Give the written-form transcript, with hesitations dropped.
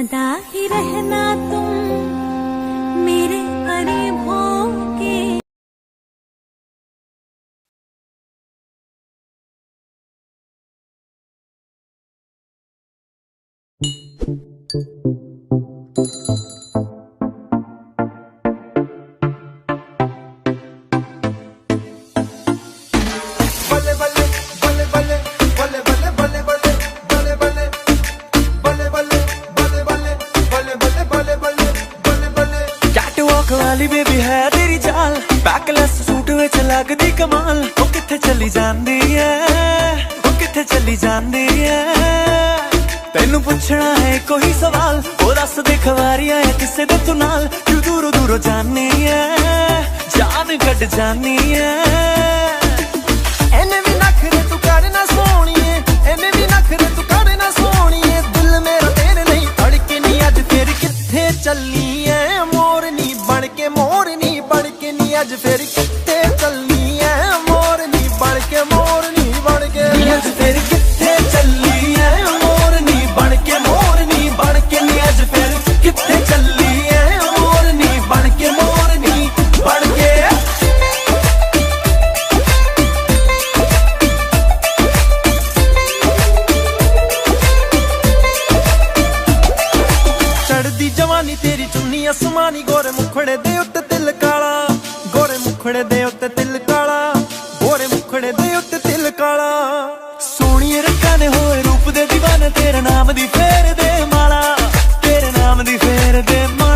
सदा ही रहना तुम मेरे करीब होके। वाली बेबी है तेरी चाल, बैकलेस सूट विच लगदी कमाल। ओ किथे चली जांदी है, ओ किथे चली जांदी है। तेनू पुछना है कोई सवाल, ओ दस दे खवारी आया किसे दे तू नाल। क्यों दूरों दूरों जानी है, जान कट जानी है। एने भी नखरे तू करना सोहणीए, एने भी नखरे तू करना सोहणीए। दिल मेरा तेरे नहीं धड़के नी अज फिर किथे चली है। मोरनी बन के मोरनी बन के नी अज फिर किथे चलनी है। मोरनी बन के मोरनी बन के अज फिर किथे चली है। मोरनी बन के मोरनी बन के नी अज फिर किथे चली है। मोरनी बन के मोरनी बन के। चढ़दी जवानी तेरी चुन्नी आसमानी, गोरे मुखड़े दे उत्ते तिल काला। गोरे मुखड़े दे उत्ते तिल काला, गोरे मुखड़े दे उत्ते तिल काला। सोहणिए रंगां ने होए रूप दे दीवाने, तेरे नाम दी फेर दे माला, तेरे नाम दी फेर दे माला।